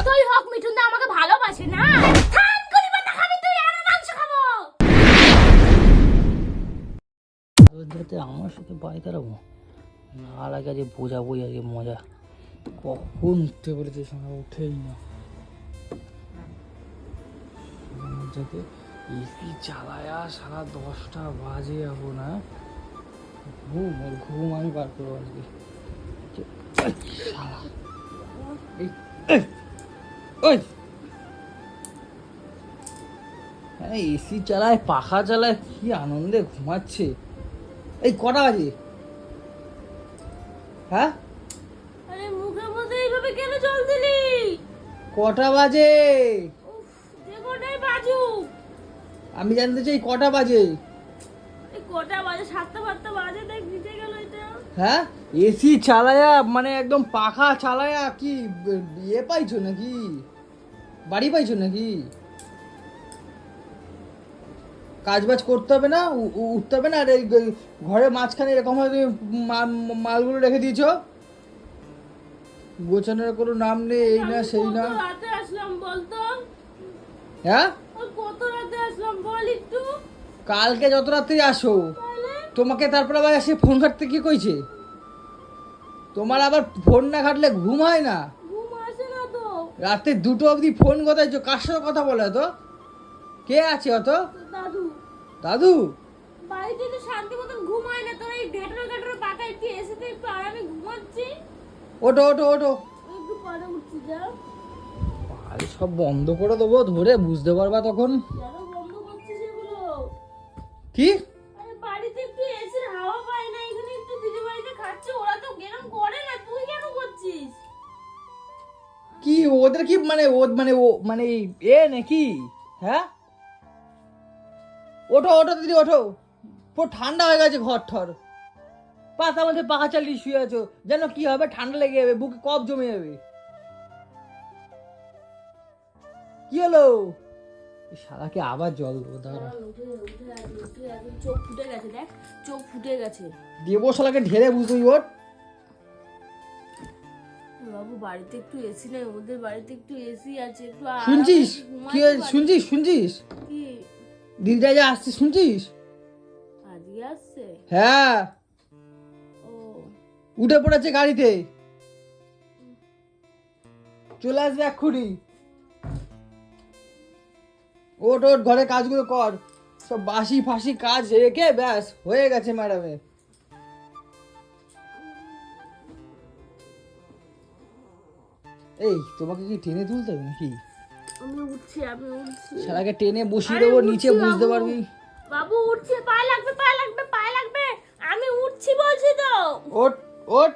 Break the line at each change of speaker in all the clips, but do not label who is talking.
তুই হক মিঠুন দা আমাকে ভালোবাসে না। থাম করি বাতা খাবি তুই, আমি মাংস খাবো।
যাতে আমার সাথে বাড়ি দাঁড়াবো না, আর আগে যে বোঝাবোই আগে মজা। কখন উঠতে পেরেছে শোনা, উঠেই না। যাতে এসি চালায় সারা 10টা বাজে যাবো না, ঘুম ওর ঘুম আমি বার করবো আজকে। হ্যাঁ এসি চালায় পাখা চালায় কি আনন্দে ঘুমাচ্ছে। এই কটা বাজে? হ্যাঁ
আরে মুখের মধ্যে এইভাবে কেন জল দিলি?
কটা বাজে?
যে কোটাই বাজুক।
আমি জানতে চাই কটা বাজে।
এই কটা বাজে? 7টা 8টা বাজে, দেখ ভিজে গেল এটা।
হ্যাঁ এসি চালায়া মানে একদম পাখা চালায়া কি ইয়ে পাইছো নাকি, বাড়ি পাইছো নাকি? কাজ বাজ করতে হবে না, উঠতে হবে না? আর এই ঘরের মাঝখানে এরকম ভাবে তুমি মালগুলো রেখে দিয়েছো, গোছানোর কোনো নাম নেই, এই না সেই না।
কত রাতে আসলাম বলতো?
হ্যাঁ
কত রাতে আসলাম বল একটু।
কালকে যত রাত্রি আসো,
তাহলে
তোমাকে তারপর আবার এসে ফোন ঘাটতে কি কইছে? তোমার আবার ফোন না ঘাটলে ঘুম হয় না?
ঘুম আসে না তো।
রাতে 2টো অবধি ফোন কথাইছো, কার সাথে কথা বলে? তো কে আছে অত?
দাদু
দাদু?
বাড়িতে তো শান্তি মতন ঘুম হয় না, তোর এই ঘেটর ঘেটর পাকা একটু এসেতে একটু আরামে ঘুমাচ্ছি।
ওঠো ওঠো ওঠো,
একটু পরে উঠছি যা।
আরে সব বন্ধ করে দেবো ধরে, বুঝতে পারবা তখন।
কেন বন্ধ করছিস এগুলো?
কি
আরে বাড়িতে একটু এসির হাওয়া পায় না, এখানে একটু দিদি বাড়িতে খাচ্ছে, ওরা তো গেরাম করে না, তুই কেন করছিস?
কি ওদের কি মানে ও মানে ও মানে এ নাকি? হ্যাঁ ওঠো ওঠো দিদি ওঠো, পুরো ঠান্ডা হয়ে গেছে ঘর ঠর, পাতার মধ্যে পাখা চালিয়ে শুয়ে আছো, যেন কি হবে, ঠান্ডা লেগে যাবে, বুকে কফ জমে যাবে। কি হলো? এই শালাকে আবার জল দেবো, দাঁড়া।
চোখ ফুটে গেছে, দেখ চোখ ফুটে গেছে।
দেবো শালাকে ঢেলে, বুঝতেই ওঠ।
বাবু বাড়িতে একটু এসি নেই, ওদের বাড়িতে একটু এসি আছে, একটু
শুনছিস? কি
ঘুমাতে পারি।
শুনছিস? শুনছিস
কি
দিদিটা যে আসছে, শুনছিস?
আজকে আসছে?
হ্যাঁ
ও
উঠে পড়েছে গাড়িতে, চলে আসবে এক্ষুনি। ওট ওট, ঘরে কাজগুলো কর, সব বাসি ফাসি কাজ রেখে ব্যাস হয়ে গেছে ম্যাডামের। এই তোমাকে কি টেনে তুলতে হবে নাকি?
আমি উঠছি, আমি উঠছি।
শালাকে টেনে বসিয়ে
আরে
দেবো
উঠছি
নিচে, বুঝতে
বাবু।
পারবি।
বাবু উঠছে, পায়ে লাগবে পায়ে লাগবে পায়ে লাগবে, আমি উঠছি বলছি তো।
ওট ওট,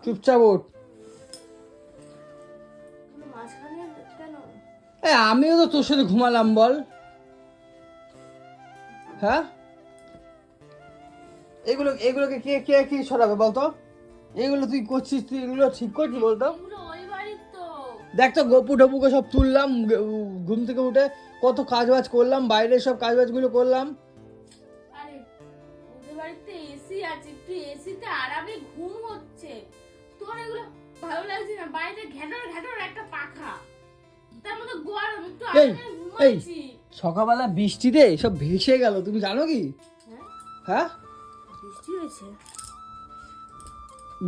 চুপচাপ ওঠ।
মাঝখানে কেন?
আমিও তো তোর সাথে ঘুমালাম বল। হ্যাঁ এগুলোকে কে কে কি সরাবে বলতো? এগুলো তুই করছিস, তুই এগুলো ঠিক করছিস বলতো?
এগুলো ওই বাড়ির তো।
দেখ তো গপু টপুকে সব তুললাম ঘুম থেকে উঠে, কত কাজ বাজ করলাম, বাইরের সব কাজ বাজগুলো করলাম।
আরে ওদের বাড়িতে এসি আছে, একটু এসিতে আরামে ঘুম হচ্ছে, তোর এগুলো ভালো লাগছে না? বাড়িতে ঘেটর ঘেটর একটা পাখা, তার মধ্যে গরম, একটু
এই,
আরামে ঘুমাচ্ছি।
সকালবেলা বৃষ্টিতে সব ভেসে গেল, তুমি জানো কি?
হ্যাঁ
হ্যাঁ
বৃষ্টি হয়েছে?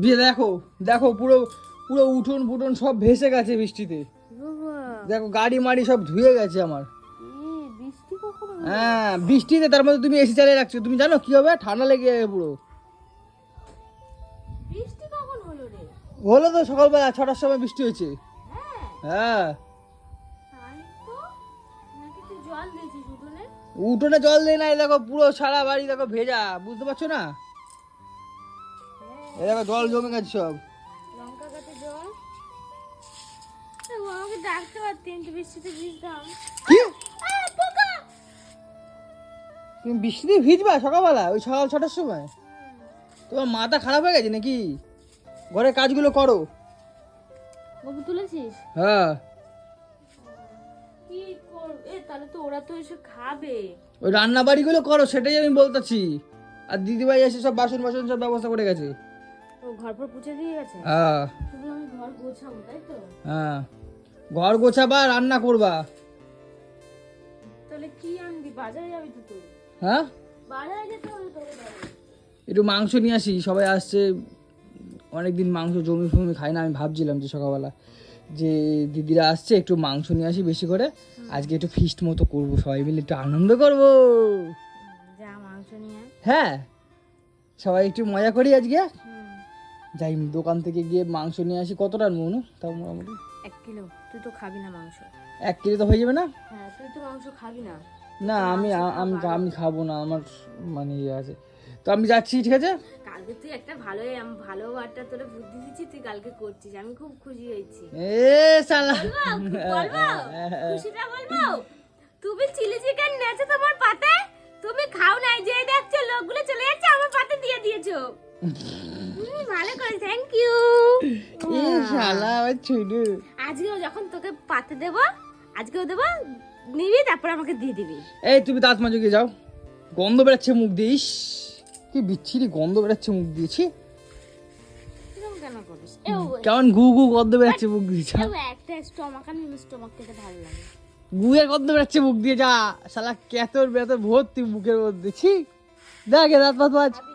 দিয়ে দেখো দেখো, পুরো পুরো উঠোন ফুটন সব ভেসে গেছে বৃষ্টিতে।
বাবা
দেখো গাড়ি মাড়ি সব ধুয়ে গেছে আমার।
বৃষ্টি কখন হলো?
হ্যাঁ বৃষ্টিতে, তার মধ্যে তুমি এসি চালিয়ে রাখছো, তুমি জানো কি হবে? ঠান্ডা লেগে যাবে পুরো।
বৃষ্টি কখন হলো রে?
হলো তো সকালবেলা 6টার সময় বৃষ্টি হয়েছে।
হ্যাঁ
হ্যাঁ
তাই তো, নাকি তুই জল দিয়েছিস উঠোনে?
উঠোনে জল দেয় না, এই দেখো পুরো সারা বাড়ি দেখো ভেজা, বুঝতে পারছো না? এই দেখো জল জমে গেছে সব।
লঙ্কা গাছে জল। ও আমাকে ডাকতে পারতেন তো, বৃষ্টিতে ভিজতাম।
কি
পোকা!
তুমি বৃষ্টিতে ভিজবা সকালবেলা ওই সকাল 6টার সময়? তোমার মাথা খারাপ হয়ে গেছে নাকি? ঘরের কাজগুলো করো।
গবু তুলেছিস?
হ্যাঁ
কি করবে তাহলে? তো ওরা তো এসে খাবে।
ওই রান্না বাড়িগুলো করো, সেটাই আমি বলতেছি। আর দিদিভাই এসে সব বাসন বাসন সব ব্যবস্থা করে গেছে।
ও ও ঘর পর পুছে দিয়ে গেছে,
হ্যাঁ
শুধু আমি ঘর গোছাবো তাই তো?
হ্যাঁ, ঘর গোছাবা, রান্না করবা।
তাহলে কি আনবি? বাজারে যাবি তো তুই?
হ্যাঁ,
বাজারে যেতে হবে তোকে তাহলে।
একটু মাংস নিয়ে আসি, সবাই আসছে, অনেকদিন মাংস জমি ফমি খাই না। আমি ভাবছিলাম যে সকালবেলা যে দিদিরা আসছে, একটু মাংস নিয়ে আসি বেশি করে, আজকে একটু ফিস্ট মতো করবো, সবাই মিলে একটু আনন্দ করবো।
যা মাংস নিয়ে আয়।
হ্যাঁ, সবাই একটু মজা করি আজকে।
হুম,
যাই দোকান থেকে গিয়ে মাংস নিয়ে আসি। কতটা মনু তাও মোটামুটি
1 কিলো। তুই তো খাবি না মাংস।
1 কেজি তো হয়ে যাবে না?
হ্যাঁ, তুই তো মাংস খাবি না।
না আমি আমি আমি খাবো না, আমার মানে ইয়ে আছে। তো আমি যাচ্ছি, ঠিক আছে?
কালকে তুই একটা ভালো একটা তোরে বুদ্ধি দিচ্ছি, তুই কালকে করছিস, আমি খুব খুশি হয়েছি।
এ শালা,
বলবো খুশিটা বলবো? তুমি চিলি চিকেন নেছো তোমার পাতে, তুমি খাও নাই, যে দেখছো লোকগুলো চলে যাচ্ছে আমার পাতে দিয়ে দিয়েছো। ভালো করে, থ্যাংক ইউ।
এ শালা আমার ছুডু।
আজকেও যখন তোকে পাতে দেবো, আজকেও দেবো, নিবি তারপর আমাকে দিয়ে দিবি।
এই তুমি দাঁত মাজো গিয়ে যাও, গন্ধ বেরাচ্ছে মুখ দিয়ে। ইস, কি বিচ্ছিরি গন্ধ বেরাচ্ছে মুখ দিয়েছি।
এরকম কেন করিস?
কেমন গু গু গন্ধ বেরাচ্ছে মুখ দিয়ে। যা,
একটা স্টমাক আর স্টমাক খেতে ভালো লাগে।
গুয়ের গন্ধ বেরাচ্ছে মুখ দিয়ে। যা শালা, কেতর বেতর ভর্তি মুখের মধ্যে। ছি, দেখে দাঁত মাত মাছ।
খাবি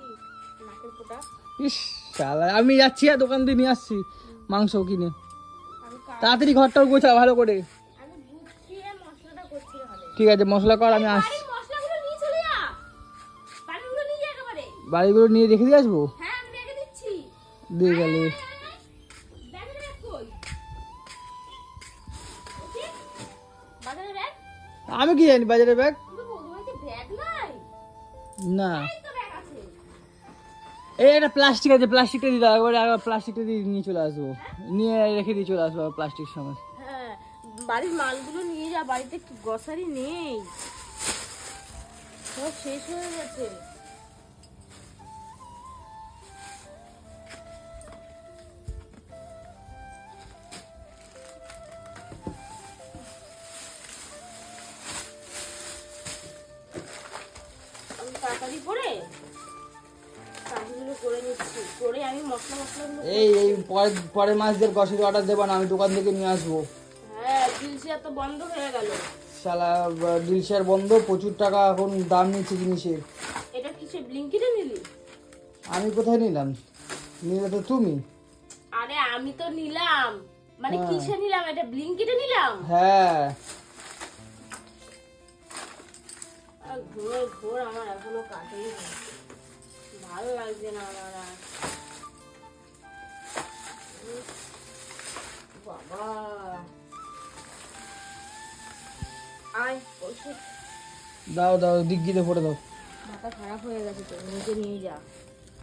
নাকের ফোঁটা?
ইস শালা, আমি যাচ্ছি আর দোকান দিয়ে নিয়ে আসছি মাংস কিনে।
আমি
তাড়াতাড়ি ঘরটাও গোছা ভালো করে।
আমি গুছিয়ে মশলাটা করছি হবে।
ঠিক আছে, মশলা কর, আমি আসছি।
বাড়ির মশলাগুলো নিয়ে চলে যা, বাড়িগুলো নিয়ে যা একেবারে।
বাড়িগুলো নিয়ে রেখে দিয়ে আসবো।
হ্যাঁ, আমি রেখে দিচ্ছি।
দিয়ে গেলে
ব্যাগে ব্যাগ কই? ওকে, বাজারে ব্যাগ?
আমি কি জানি বাজারে ব্যাগ?
কিন্তু বৌদিমাকে ব্যাগ নাই।
না,
এই তো ব্যাগ আছে।
এই একটা প্লাস্টিক আছে, প্লাস্টিকটা দিয়ে দাও একবারে। আবার প্লাস্টিকটা দিয়ে নিয়ে চলে আসবো, নিয়ে রেখে দিয়ে চলে আসবো প্লাস্টিক সময়।
হ্যাঁ, বাড়ির মালগুলো নিয়ে যা, বাড়িতে গ্রসারি নেই, সব শেষ হয়ে গেছে। আমি তাড়াতাড়ি করে কাজগুলো করে নিচ্ছি, করে আমি মশলাগুলো।
এই পরের মাসদের গ্রসারি অর্ডার দেবো না, আমি দোকান থেকে নিয়ে আসবো।
হ্যাঁ, দিলসিয়া তো বন্ধ হয়ে গেল।
শালা ডিলশেয়ার বন্ধ, প্রচুর টাকা এখন দাম নিচ্ছে জিনিসের।
এটা কিসে ব্লিঙ্কিটে নিলি?
আমি কোথায় নিলাম? নিলে তো তুমি।
আরে আমি তো নিলাম, মানে
হ্যাঁ।
কিসে নিলাম? এটা ব্লিঙ্কিটে নিলাম।
হ্যাঁ,
আর ঘোর ঘোর আমার এখনো কাটেনি, ভালো লাগছে না আমার আর। উফ, বাবা আয় ওষুধ।
দাও দাও, ডিগ্গিতে পড়ে দাও।
মাথা খারাপ হয়ে গেছে তো, নিজে নিয়ে যা।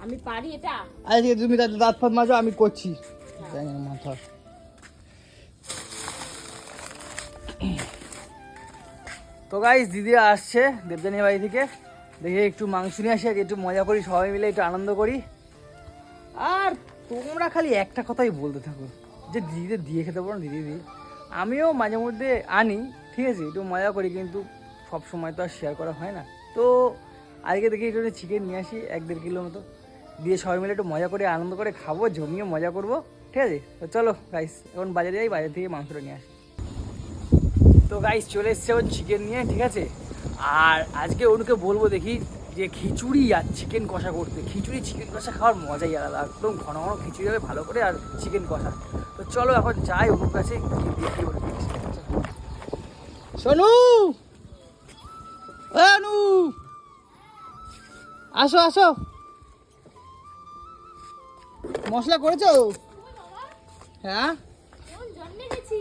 আমি পারি এটা।
আজকে তুমি দাঁত ফাত মাজো, আমি করছি। জানি না মাথা। তো গাইস, দিদিরা আসছে দেবজানি বাড়ি থেকে, দেখে একটু মাংস নিয়ে আসি, একটু মজা করি, সবাই মিলে একটু আনন্দ করি। আর তোমরা খালি একটা কথাই বলতে থাকো যে দিদিদের দিয়ে খেতে পারো, দিদি দিই। আমিও মাঝে মধ্যে আনি, ঠিক আছে, একটু মজা করি, কিন্তু সব সময় তো আর শেয়ার করা হয় না। তো আজকে দেখি একটু চিকেন নিয়ে আসি 1-1.5 কিলো মতো, দিয়ে সবাই মিলে একটু মজা করে আনন্দ করে খাবো, জমিয়ে মজা করবো, ঠিক আছে? তো চলো গাইস, এখন বাজারে যাই, বাজার থেকে মাংসটা নিয়ে আসি। তো গাইস চলে এসছে এখন চিকেন নিয়ে, ঠিক আছে? আর আজকে অনুকে বলবো দেখি যে খিচুড়ি আর চিকেন কষা করতে। খিচুড়ি চিকেন কষা খাওয়ার মজাই আলাদা, একদম ঘন ঘন খিচুড়ি হবে ভালো করে, আর চিকেন কষা। তো চলো এখন যাই অনুর কাছে, দেখি ওর কি আছে। সোনু, ও অনু, আসো আসো। মশলা করেছো? হ্যাঁ,
কোন জন্মে গেছি?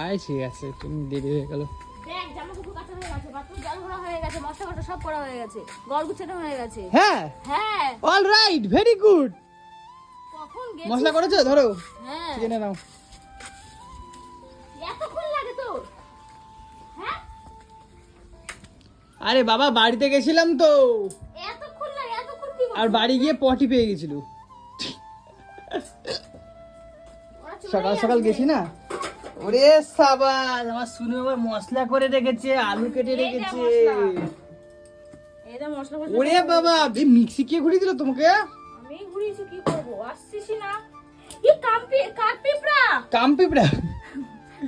আয় ঠিক আছে, তুমি দেরি হয়ে গেল।
দেখ, জামা কাপড় কাচা হয়ে গেছে, বাথরুম জল ভরা হয়ে গেছে, মশলা কষা সব করা হয়ে গেছে, ঘর গুছানো হয়ে গেছে।
হ্যাঁ,
হ্যাঁ,
অল রাইট, ভেরি গুড।
কখন গেছিস?
মশলা করেছো? ধরো,
হ্যাঁ,
চিকেনে নাও।
এতক্ষণ লাগে তোর? হ্যাঁ,
আরে বাবা, বাড়িতে গেছিলাম তো,
এতক্ষণ লাগে? এতক্ষণ কি
আর বাড়ি গিয়ে পটি পেয়ে গেছিল। সকাল সকাল গেছি না। ওরে সাবাস, আমার শুনে আবার মশলা করে রেখেছে, আলু কেটে রেখেছে।
এটা মশলা
ওরে বাবা, মিক্সি কে ঘুরিয়ে দিল তোমাকে?
আমি ফুরিয়েছে, কি করবো, আসছিস না। এই কাঠপিঁপড়া
কামপিপড়া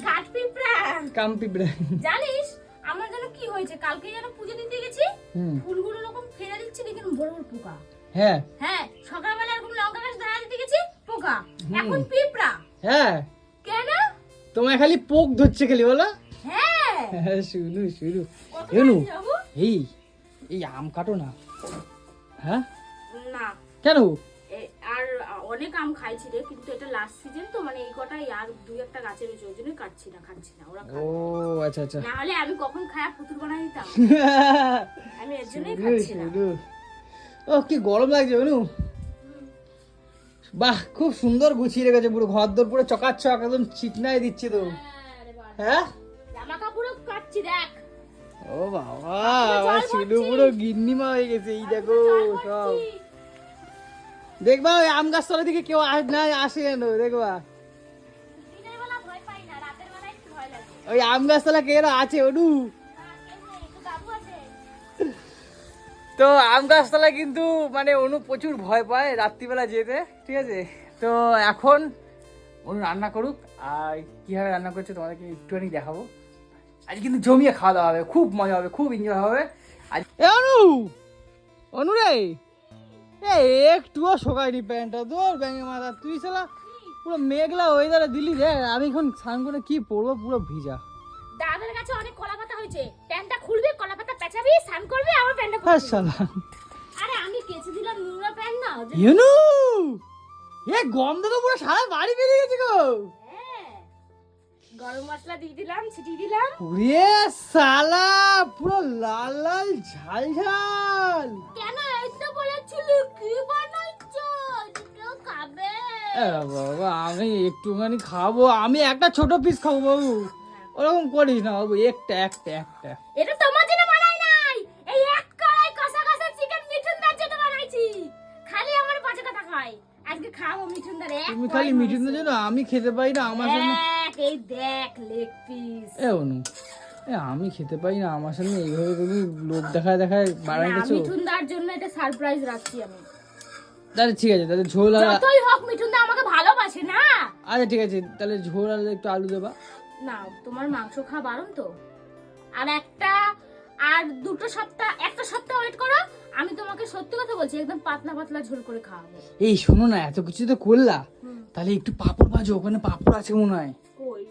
কাঠপিঁপড়া
কামপিপড়া
জানিস আমার যেন কি হয়েছে, কালকে যেন পুজো দিতে গেছি,
হুম
ফুলগুলো এরকম ফেলে দিচ্ছি, দেখুন বড় বড় পোকা।
হ্যাঁ
হ্যাঁ, সকালবেলা এরকম লঙ্কা গাছ ধরা দিতে গেছি, পোকা, এখন পিঁপড়া।
হ্যাঁ
কেন?
তোমায় খালি পোক ধরছে খালি বলো।
হ্যাঁ,
হ্যাঁ শুধু শুধু
কত
এনু
লাগছে বাবু?
এই এই আম কাটো না। হ্যাঁ
না,
কেন?
আর অনেক আম খাইছি রে, কিন্তু এটা লাস্ট সিজন তো, মানে এই কটাই আর দুই একটা গাছের রয়েছে, ওই জন্যই খাচ্ছি না, ওরা
ও আচ্ছা আচ্ছা
না হলে আমি কখন খায়া ফুতুর বানাই দিতাম, আমি এর জন্যই খাচ্ছি না।
শুধু ও কি গরম লাগছে অনু। বাহ খুব সুন্দর গুছিয়ে রেখেছে, পুরো ঘর দর পুরো চকাচক একদম চিকনাই দিচ্ছে তো। হ্যাঁ
জামা কাপড়ও কাচ্ছি দেখ।
ও বাবা আমার শুধু পুরো গিন্নিমা হয়ে গেছে। এই দেখো সব দেখবা ওই আম গাছতলা দিকে কেউ আসে কেন দেখবা,
দিনের বেলা ভয় পাই না, রাতের বেলা একটু ভয় লাগে।
ওই আম গাছতলা কে আছে অনু।
না, কেউ নেই, তো বাবু আছে।
তো আম গাছতলা কিন্তু মানে অনু প্রচুর ভয় পায় রাত্রিবেলা যেতে, ঠিক আছে। তো এখন অনু রান্না করুক, আর কীভাবে রান্না করছে তোমাদেরকে একটুখানি দেখাবো। আজ কিন্তু জমিয়ে খাওয়া দাওয়া হবে, খুব মজা হবে, খুব এনজয় হবে আজ। এ অনু, অনু রে একটুও শোকায়নি প্যান্টটা তোর ব্যাঙে মাথা, তুই শালা পুরো মেঘলা ওয়েদারে দিলি রে। আমি এখন স্নান করে কি পরবো, পুরো ভিজা।
দাদার কাছে অনেক কলা পাতা হয়েছে, প্যান্টটা খুলবি, কলা পাতা পেঁচাবি, স্নান করবি, আবার প্যান্টটা
হ্যাঁ
খুলবি।
শালা
আরে আমি কেচে দিলাম নোংরা প্যান্ট না, ওই জন্য-
ইউনু এ গন্ধ তো পুরো সারা বাড়ি বেরিয়ে গেছে গো।
হ্যাঁ, গরম মশলা দিয়ে দিলাম, ছিটিয়ে দিলাম।
ওরে শালা পুরো লাল লাল ঝাল ঝাল।
কেন এই তো বলেছিল কি বানাইছো, দুটো খাবে?
এ বাবা আমি একটুখানি খাবো, আমি একটা ছোট পিস খাবো বাবু, ওরকম করিস না বাবু, একটা একটা একটা।
এটা তোমার জন্য বানাই নাই, এই এক কড়াই কষা কষা চিকেন মিঠুনদার জন্য বানাইছি। খালি আমার পাঁচে কথা খায়, আজকে খাবো মিঠুনদার এক
তুমি খালি মিঠুন জন্য, আমি খেতে পাই না আমার সামনে।
এই দেখ লেগ পিস।
এ অনু আমি খেতে পাই না, আমার সামনে এইভাবে তুমি লোভ দেখায় দেখায় বাড়াইতেছো।
মিঠুনদার জন্য এটা সারপ্রাইজ রাখছি আমি।
তাহলে ঠিক আছে, তাহলে ঝোল আর
যতই হোক মিঠুনদা আমাকে ভালোবাসে না।
আচ্ছা ঠিক আছে, তাহলে ঝোল আর একটু আলু দেবা।
না, তোমার মাংস খাওয়া বারণ তো। আর একটা সপ্তাহ ওয়েট করো, আমি তোমাকে সত্যি কথা বলছি, একদম পাতলা পাতলা ঝোল করে খাওয়াবো।
এই শোনো না, এত কিছু তো করলা,
হুম।
তাহলে একটু পাপড় ভাজো, ওখানে পাপড় আছে মনে হয়
কই?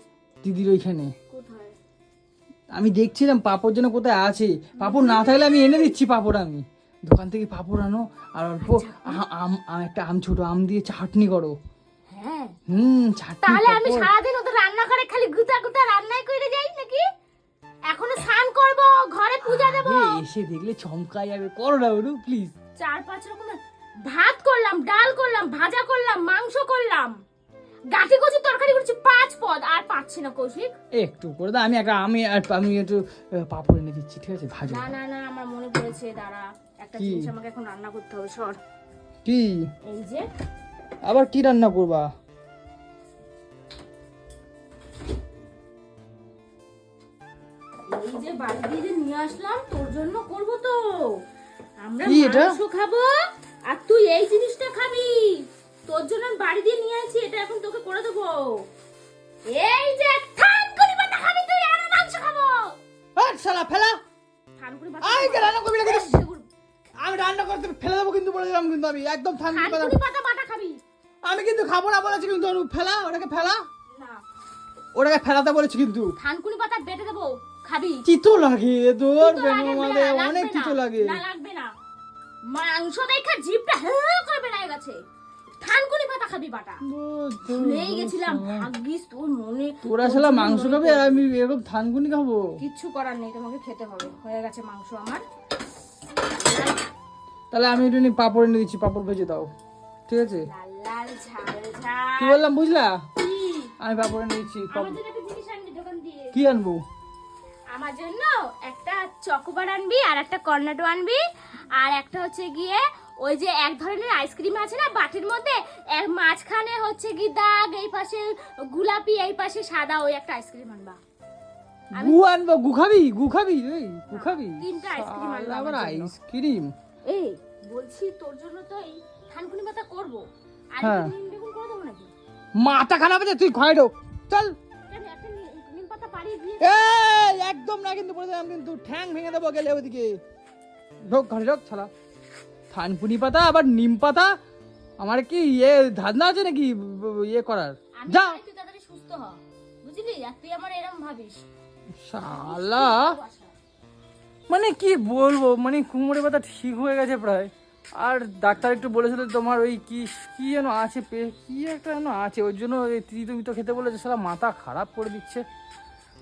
দিদির ওইখানে।
কোথায়?
আমি দেখছিলাম পাপড় যেন কোথায় আছে, পাপড় না থাকলে আমি এনে দিচ্ছি পাপড়। আমি দোকান থেকে পাপড় আনো, আর অল্প একটা ছোট আম দিয়ে চাটনি করো।
হ্যাঁ,
চাটনি।
তাহলে আমি সারাদিন ওদের রান্না করে খালি গুতা গুতা রান্নাই করে যাই নাকি? এখনো স্নান করব, ঘরে পূজা দেব।
এসে দেখলে চমকা যাবে, করো না ওরু প্লিজ।
4-5 রকমের ভাত করলাম, ডাল করলাম, ভাজা করলাম, মাংস করলাম, গাঠি কচি তরকারি করছি, 5 পদ, আর পাচ্ছি না কৌশিক।
একটু করে দাও, আমি একটু পাপড় এনে দিচ্ছি, ঠিক আছে ভাজো।
না না না, আমার মনে পড়েছে, দাঁড়া, একটা
কি?
জিনিস আমাকে এখন রান্না করতে হবে, সর।
কি
এই যে
আবার কি রান্না করবা?
এই যে বাড়ি দিয়ে যে নিয়ে আসলাম তোর জন্য করব তো। আমরা
কি এটা?
মাংস খাবো আর তুই এই জিনিসটা খাবি, তোর জন্য আমি বাড়ি দিয়ে নিয়ে আসি, এটা এখন তোকে করে দেবো। এই যে থানকুনি পাতা খাবি তুই, আর মাংস খাবো।
আর শালা ফেলা,
থানকুনি পাতা
আই কে রান্না করবি না কিন্তু?
সেগুলো-
আমি রান্না করতে ফেলে দেবো কিন্তু, বলে দিলাম কিন্তু, আমি একদম থানকুনি পাতা
থানকুনি পাতা বাটা খাবি
আমি কিন্তু খাবো না বলেছি কিন্তু। অনু ফেলা, ওটাকে ফেলা,
না,
ওটাকে ফেলাতে বলেছি কিন্তু।
থানকুনি পাতা বেটে দেবো, খাবি?
চিতো লাগে তোর
তিতো
বেনো
লাগে,
মাঝে,
লাগবে
অনেক
না,
চিতো লাগে।
না লাগবে না, মাংস দেখা জিভটা করে বেড়ায় গেছে। থানকুনি পাতা খাবি বাটা। ভুলেই গেছিলাম, ভাগ্যিস তোর মনে।
তোরা শালা মাংস খাবে আর আমি এরকম থানকুনি খাবো?
কিচ্ছু করার নেই, তোমাকে খেতে হবে, হয়ে গেছে মাংস আমার।
তাহলে আমি একটু পাপড় এনে দিচ্ছি, পাপড় ভেজে দাও, ঠিক আছে?
লাল লাল ঝাল
কি
ঝাল।
বললাম বুঝলা?
কি?
আমি পাপড় এনে দিচ্ছি।
আমার জন্য একটা জিনিস আনবি দোকান দিয়ে।
কি আনবো?
আমার জন্য একটা চকোবার আনবি, আর একটা কর্নেটো আনবি, আর একটা হচ্ছে গিয়ে ওই যে এক ধরনের আইসক্রিম আছে না বাটির মধ্যে, এর মাঝখানে হচ্ছে কি দাগ, এই পাশে গোলাপি, এই পাশে সাদা, ওই একটা আইসক্রিম আনবা।
গু আনবো? গু খাবি? গু খাবি তুই? গু খাবি?
3টা আইসক্রিম আনবা
আবার
আমার জন্য।
আইসক্রিম?
এই বলছি তোর জন্য তো এই থানকুনি পাতা করবো আর
হ্যাঁ।
নিম বেগুন করে দেবো নাকি?
মাথা খারাপ আছে, তুই ঘরে ঢোক চল।
কেন একটা নিম পাতা পাড়িয়ে দিয়ে
এই একদম না কিন্তু, বলে দিলাম কিন্তু, ঠ্যাং ভেঙে দেবো গেলে ওদিকে। ঢোক ঘরে ঢোক ছাড়া। থানকুনি পাতা আবার নিম পাতা, আমার কি ইয়ে ধারণা আছে নাকি ইয়ে করার?
আমি
যা
চাই তুই তাড়াতাড়ি সুস্থ হ, বুঝলি? আর তুই আমার এরকম ভাবিস
শালা, মানে কি বলবো, মানে কোমরের ব্যথা ঠিক হয়ে গেছে প্রায়। আর ডাক্তার একটু বলেছিল তোমার ওই কি কি যেন আছে, কি একটা যেন আছে, ওই জন্য তুমি তো খেতে বলেছে, সারা মাথা খারাপ করে দিচ্ছে।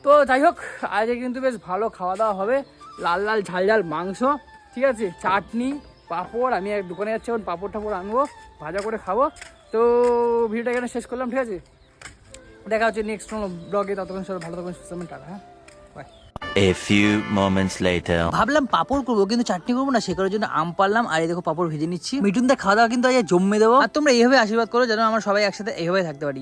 তো যাই হোক, আজকে কিন্তু বেশ ভালো খাওয়া দাওয়া হবে, লাল লাল ঝাল ঝাল মাংস, ঠিক আছে, চাটনি, পাঁপড়। আমি এক দোকানে যাচ্ছি, এখন পাঁপড় টাপড় আনবো, ভাজা করে খাবো। তো ভিডিওটা এখানে শেষ করলাম, ঠিক আছে? দেখা হচ্ছে নেক্সট কোনো ব্লগে, ততক্ষণ সবাই ভালো থাকবেন, সুস্থ থাকবেন, টাটা, হ্যাঁ, by.
A few moments later.
ভাবলাম পাপড় করবো কিন্তু চাটনি করবো না, সে করার জন্য আম পারলাম, আর এই দেখো পাপড় ভেজে নিচ্ছি। মিঠুনদা খাওয়া দাওয়া কিন্তু আজ জমে দেবো। আর তোমরা এইভাবে আশীর্বাদ করো যেন আমরা সবাই একসাথে এইভাবে থাকতে পারি।